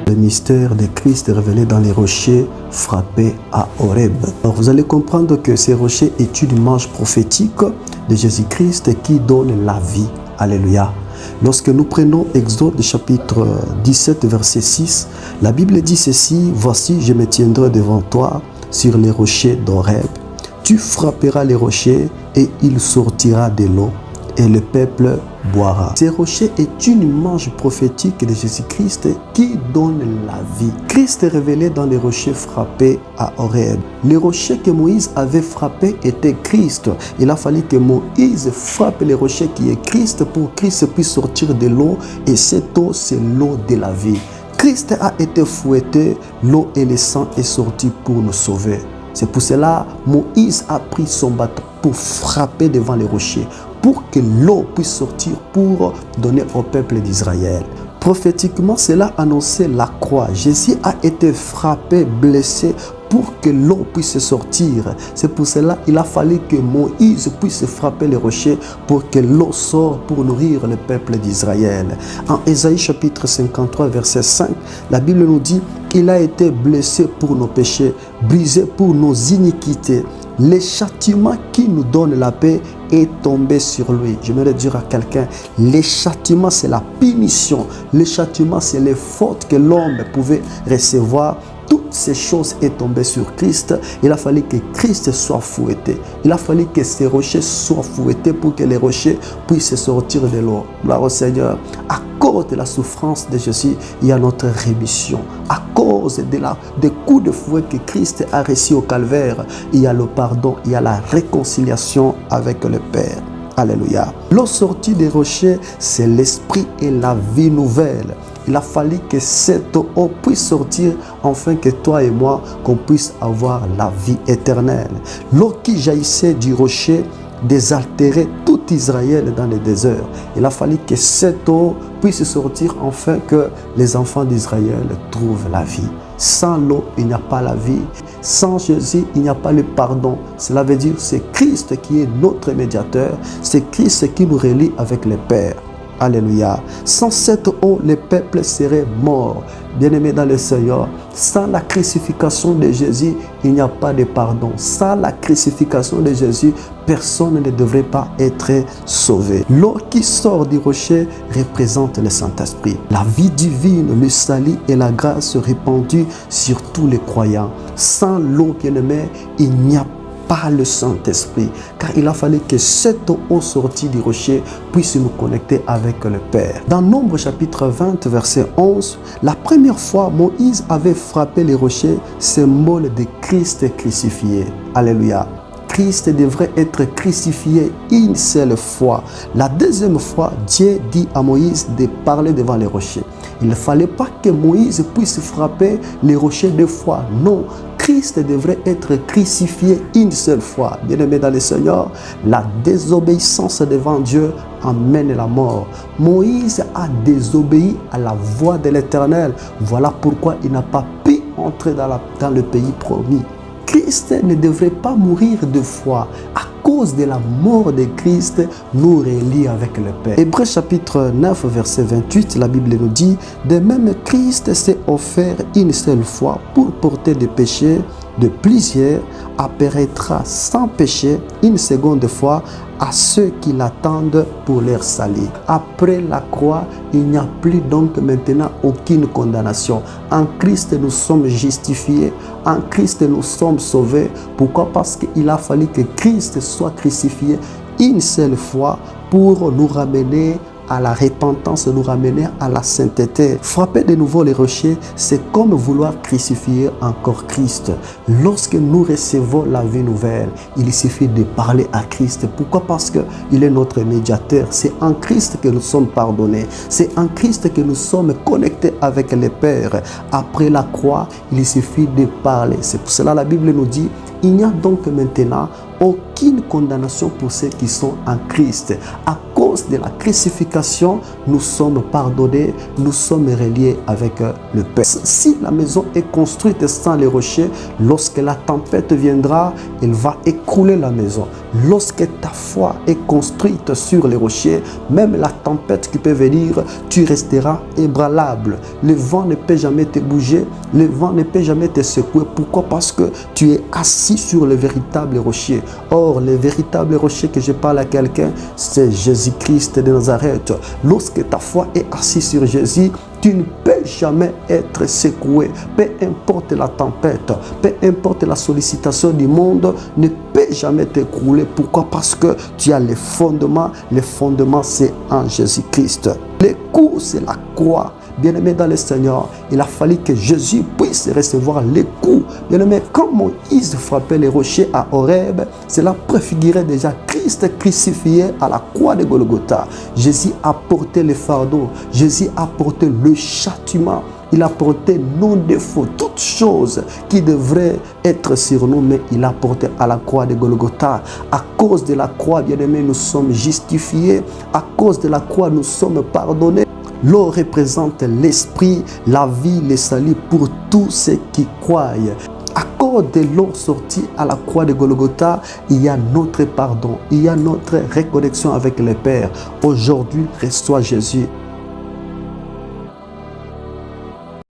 Le mystère de Christ révélé dans les rochers frappés à Horeb. Alors vous allez comprendre que ces rochers est une image prophétique de Jésus-Christ qui donne la vie. Alléluia. Lorsque nous prenons Exode chapitre 17 verset 6, la Bible dit ceci: voici, je me tiendrai devant toi sur les rochers d'Horeb. Tu frapperas les rochers et il sortira de l'eau et le peuple boira. Ces rochers est une image prophétique de Jésus-Christ qui donne la vie. Christ est révélé dans les rochers frappés à Horeb. Les rochers que Moïse avait frappés étaient Christ. Il a fallu que Moïse frappe les rochers qui est Christ pour que Christ puisse sortir de l'eau, et cette eau, c'est l'eau de la vie. Christ a été fouetté, l'eau et le sang est sorti pour nous sauver. C'est pour cela Moïse a pris son bâton pour frapper devant les rochers, pour que l'eau puisse sortir pour donner au peuple d'Israël. Prophétiquement, cela annonçait la croix. Jésus a été frappé, blessé pour que l'eau puisse sortir. C'est pour cela qu'il a fallu que Moïse puisse frapper les rochers pour que l'eau sorte pour nourrir le peuple d'Israël. En Ésaïe chapitre 53 verset 5, la Bible nous dit qu'il a été blessé pour nos péchés, brisé pour nos iniquités. Le châtiment qui nous donne la paix est tombé sur lui. J'aimerais dire à quelqu'un, le châtiment c'est la punition. Le châtiment c'est les fautes que l'homme pouvait recevoir. Toutes ces choses sont tombées sur Christ. Il a fallu que Christ soit fouetté. Il a fallu que ces rochers soient fouettés pour que les rochers puissent sortir de l'eau. Gloire au Seigneur. À cause de la souffrance de Jésus, il y a notre rémission. À cause des coups de fouet que Christ a reçus au calvaire, il y a le pardon, il y a la réconciliation avec le Père. Alléluia. L'eau sortie des rochers, c'est l'esprit et la vie nouvelle. Il a fallu que cette eau puisse sortir afin que toi et moi, qu'on puisse avoir la vie éternelle. L'eau qui jaillissait du rocher désaltérait tout Israël dans le désert. Il a fallu que cette eau puisse sortir afin que les enfants d'Israël trouvent la vie. Sans l'eau, il n'y a pas la vie. Sans Jésus, il n'y a pas le pardon. Cela veut dire que c'est Christ qui est notre médiateur. C'est Christ qui nous relie avec le Père. Alléluia. Sans cette eau, le peuple serait mort. Bien-aimé dans le Seigneur, sans la crucifixion de Jésus, il n'y a pas de pardon. Sans la crucifixion de Jésus, personne ne devrait pas être sauvé. L'eau qui sort du rocher représente le Saint-Esprit. La vie divine, le salut et la grâce répandue sur tous les croyants. Sans l'eau, bien-aimé, il n'y a pas le Saint-Esprit, car il a fallu que cette eau sortie du rocher puisse nous connecter avec le Père. Dans Nombre chapitre 20 verset 11, la première fois Moïse avait frappé les rochers, symbole de Christ crucifié. Alléluia. Christ devrait être crucifié une seule fois. La deuxième fois, Dieu dit à Moïse de parler devant les rochers. Il ne fallait pas que Moïse puisse frapper les rochers deux fois. Non, Christ devrait être crucifié une seule fois. Bien-aimé dans le Seigneur, la désobéissance devant Dieu amène la mort. Moïse a désobéi à la voix de l'Éternel. Voilà pourquoi il n'a pas pu entrer dans le pays promis. Christ ne devrait pas mourir deux fois. À cause de la mort de Christ, nous relie avec le Père. Hébreux chapitre 9, verset 28, la Bible nous dit: de même, Christ s'est offert une seule fois pour porter des péchés de plusieurs, apparaîtra sans péché une seconde fois à ceux qui l'attendent pour leur salut. Après la croix, il n'y a plus donc maintenant aucune condamnation. En Christ, nous sommes justifiés. En Christ, nous sommes sauvés. Pourquoi? Parce qu'il a fallu que Christ soit crucifié une seule fois pour nous ramener à la repentance, nous ramener à la sainteté. Frapper de nouveau les rochers, c'est comme vouloir crucifier encore Christ. Lorsque nous recevons la vie nouvelle, il suffit de parler à Christ. Pourquoi? Parce qu'il est notre médiateur. C'est en Christ que nous sommes pardonnés. C'est en Christ que nous sommes connectés avec le Père. Après la croix, il suffit de parler. C'est pour cela que la Bible nous dit: il n'y a donc maintenant aucun aucune condamnation pour ceux qui sont en Christ. À cause de la crucifixion, nous sommes pardonnés, nous sommes reliés avec le Père. Si la maison est construite sans les rochers, lorsque la tempête viendra, elle va écrouler la maison. Lorsque ta foi est construite sur les rochers, même la tempête qui peut venir, tu resteras ébranlable. Le vent ne peut jamais te bouger, le vent ne peut jamais te secouer. Pourquoi? Parce que tu es assis sur le véritable rocher. Or, le véritable rocher que je parle à quelqu'un, c'est Jésus-Christ de Nazareth. Lorsque ta foi est assise sur Jésus, tu ne peux jamais être secoué. Peu importe la tempête, peu importe la sollicitation du monde, ne peut jamais t'écrouler. Pourquoi? Parce que tu as les fondements. Les fondements, c'est en Jésus-Christ. Les coups, c'est la croix. Bien-aimé dans le Seigneur, il a fallu que Jésus puisse recevoir les coups. Bien-aimé, quand Moïse frappait les rochers à Horeb, cela préfigurait déjà Christ crucifié à la croix de Golgotha. Jésus a porté le fardeau, Jésus a porté le châtiment. Il a porté nos défauts, toutes choses qui devraient être sur nous, mais il a porté à la croix de Golgotha. À cause de la croix, bien-aimé, nous sommes justifiés. À cause de la croix, nous sommes pardonnés. L'eau représente l'esprit, la vie, le salut pour tous ceux qui croient. À cause de l'eau sortie à la croix de Golgotha, il y a notre pardon, il y a notre reconnexion avec le Père. Aujourd'hui, reçois Jésus.